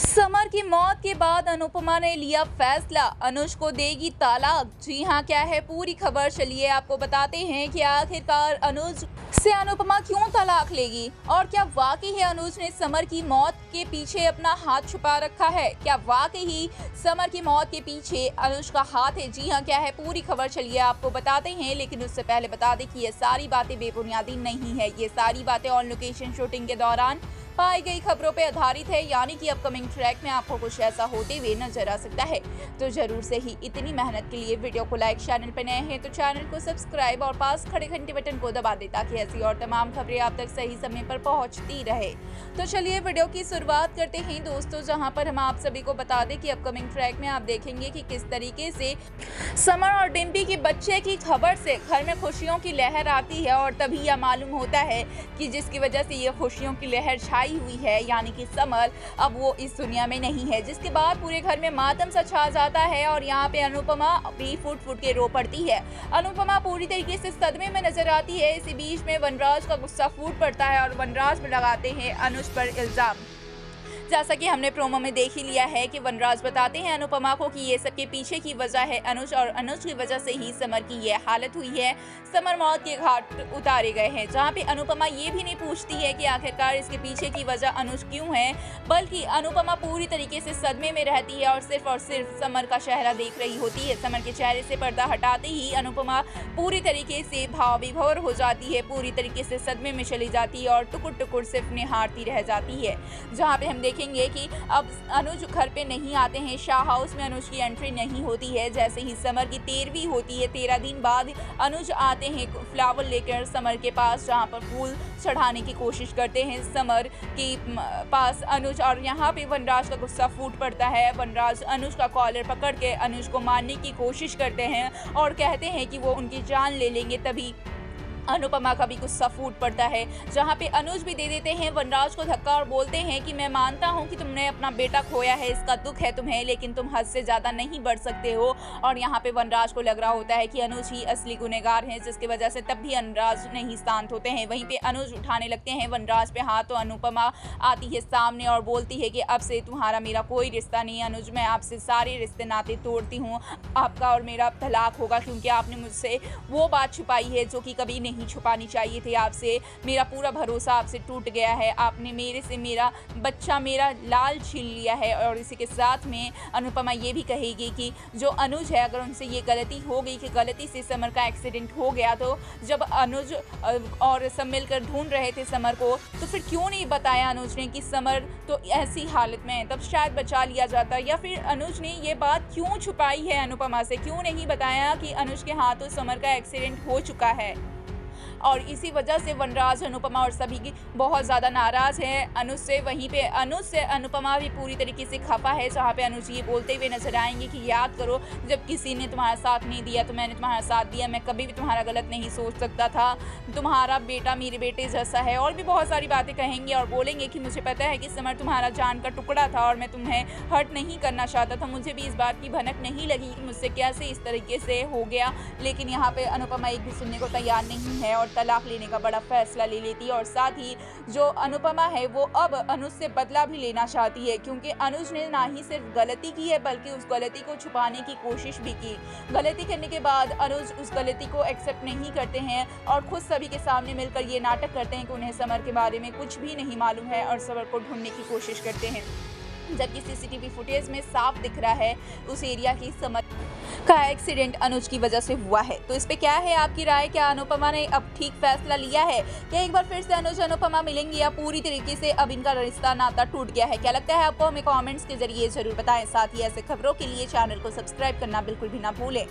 Summer की मौत के बाद अनुपमा ने लिया फैसला, अनुज को देगी तलाक। जी हां, क्या है पूरी खबर, चलिए आपको बताते हैं कि आखिरकार अनुज से अनुपमा क्यों तलाक लेगी और क्या वाकई ही अनुज ने समर की मौत के पीछे अपना हाथ छुपा रखा है। क्या वाकई ही समर की मौत के पीछे अनुज का हाथ है। जी हां, क्या है पूरी खबर, चलिए आपको बताते हैं। लेकिन उससे पहले बता दें कि ये सारी बातें बेबुनियादी नहीं है। ये सारी बातें ऑन लोकेशन शूटिंग के दौरान पाई गई खबरों पर आधारित है, यानी कि अपकमिंग ट्रैक में आपको कुछ ऐसा होते हुए नजर आ सकता है। तो जरूर से ही इतनी मेहनत के लिए वीडियो को लाइक, चैनल पर नए हैं तो चैनल को सब्सक्राइब और पास खड़े घंटे बटन को दबा दें ताकि ऐसी और तमाम खबरें आप तक सही समय पर पहुंचती रहे। तो चलिए वीडियो की शुरुआत करते हैं दोस्तों, जहां पर हम आप सभी को बता दें कि अपकमिंग ट्रैक में आप देखेंगे कि किस तरीके से समर और डिम्पी की बच्चे की खबर से घर में खुशियों की लहर आती है और तभी यह मालूम होता है कि जिसकी वजह से ये खुशियों की लहर छाई हुई है, यानी कि समर अब वो इस दुनिया में नहीं है। जिसके बाद पूरे घर में मातम सा छा जाता है और यहाँ पे अनुपमा भी फुट फुट के रो पड़ती है। अनुपमा पूरी तरीके से सदमे में नजर आती है। इसी बीच में वनराज का गुस्सा फूट पड़ता है और वनराज में लगाते हैं अनुज पर इल्जाम। जैसा कि हमने प्रोमो में देख ही लिया है कि वनराज बताते हैं अनुपमा को कि ये सब के पीछे की वजह है अनुज, और अनुज की वजह से ही समर की ये हालत हुई है। समर मौत के घाट उतारे गए हैं, जहां पे अनुपमा ये भी नहीं पूछती है कि आखिरकार इसके पीछे की वजह अनुज क्यों है, बल्कि अनुपमा पूरी तरीके से सदमे में रहती है और सिर्फ समर का चेहरा देख रही होती है। समर के चेहरे से पर्दा हटाते ही अनुपमा पूरी तरीके से भाव विभोर हो जाती है, पूरी तरीके से सदमे में चली जाती है और टुकुर टुकुर सिर्फ निहारती रह जाती है। जहाँ पे हम देखेंगे कि अब अनुज घर पे नहीं आते हैं, शाह हाउस में अनुज की एंट्री नहीं होती है। जैसे ही समर की 13वीं होती है, 13 दिन बाद अनुज आते हैं फ्लावर लेकर समर के पास, जहां पर फूल चढ़ाने की कोशिश करते हैं समर के पास अनुज, और यहाँ पे वनराज का गुस्सा फूट पड़ता है। वनराज अनुज का कॉलर पकड़ के अनुज को मारने की कोशिश करते हैं और कहते हैं कि वो उनकी जान ले लेंगे। तभी अनुपमा का भी गुस्सा फूट पड़ता है, जहां पे अनुज भी दे देते हैं वनराज को धक्का और बोलते हैं कि मैं मानता हूं कि तुमने अपना बेटा खोया है, इसका दुख है तुम्हें, लेकिन तुम हद से ज़्यादा नहीं बढ़ सकते हो। और यहां पे वनराज को लग रहा होता है कि अनुज ही असली गुनहगार हैं, जिसकी वजह से तब भी अनुराज नहीं शांत होते हैं। वहीं पे अनुज उठाने लगते हैं वनराज पे हाथ, तो अनुपमा आती है सामने और बोलती है कि अब से तुम्हारा मेरा कोई रिश्ता नहीं है अनुज, मैं आपसे सारे रिश्ते नाते तोड़ती हूँ, आपका और मेरा तलाक होगा, क्योंकि आपने मुझसे वो बात छुपाई है जो कि कभी नहीं छुपानी चाहिए थी आपसे। मेरा पूरा भरोसा आपसे टूट गया है, आपने मेरे से मेरा बच्चा, मेरा लाल छीन लिया है। और इसी के साथ में अनुपमा ये भी कहेगी कि जो अनुज है, अगर उनसे ये गलती हो गई कि गलती से समर का एक्सीडेंट हो गया, तो जब अनुज और सब मिलकर ढूंढ रहे थे समर को, तो फिर क्यों नहीं बताया अनुज ने कि समर तो ऐसी हालत में है, तब शायद बचा लिया जाता। या फिर अनुज ने ये बात क्यों छुपाई है अनुपमा से, क्यों नहीं बताया कि अनुज के हाथों समर का एक्सीडेंट हो चुका है। और इसी वजह से वनराज, अनुपमा और सभी की बहुत ज़्यादा नाराज़ हैं अनुज से। वहीं पे अनुज से अनुपमा भी पूरी तरीके से खफा है, जहाँ पे अनुज ये बोलते हुए नजर आएंगे कि याद करो, जब किसी ने तुम्हारा साथ नहीं दिया तो मैंने तुम्हारा साथ दिया, मैं कभी भी तुम्हारा गलत नहीं सोच सकता था, तुम्हारा बेटा मेरे बेटे जैसा है। और भी बहुत सारी बातें कहेंगे और बोलेंगे कि मुझे पता है कि समर तुम्हारा जान का टुकड़ा था और मैं तुम्हें हर्ट नहीं करना चाहता था, मुझे भी इस बात की भनक नहीं लगी कि मुझसे कैसे इस तरीके से हो गया। लेकिन यहाँ पे अनुपमा एक भी सुनने को तैयार नहीं है और तलाक लेने का बड़ा फैसला ले लेती है। और साथ ही जो अनुपमा है वो अब अनुज से बदला भी लेना चाहती है, क्योंकि अनुज ने ना ही सिर्फ गलती की है बल्कि उस गलती को छुपाने की कोशिश भी की। गलती करने के बाद अनुज उस गलती को एक्सेप्ट नहीं करते हैं और खुद सभी के सामने मिलकर ये नाटक करते हैं कि उन्हें समर के बारे में कुछ भी नहीं मालूम है और समर को ढूंढने की कोशिश करते हैं। जबकि सीसीटीवी फुटेज में साफ दिख रहा है उस एरिया की समर का एक्सीडेंट अनुज की वजह से हुआ है। तो इस पे क्या है आपकी राय, क्या अनुपमा ने अब ठीक फैसला लिया है, क्या एक बार फिर से अनुज अनुपमा मिलेंगी या पूरी तरीके से अब इनका रिश्ता नाता टूट गया है? क्या लगता है आपको, हमें कमेंट्स के जरिए जरूर बताएं। साथ ही ऐसे खबरों के लिए चैनल को सब्सक्राइब करना बिल्कुल भी ना भूलें।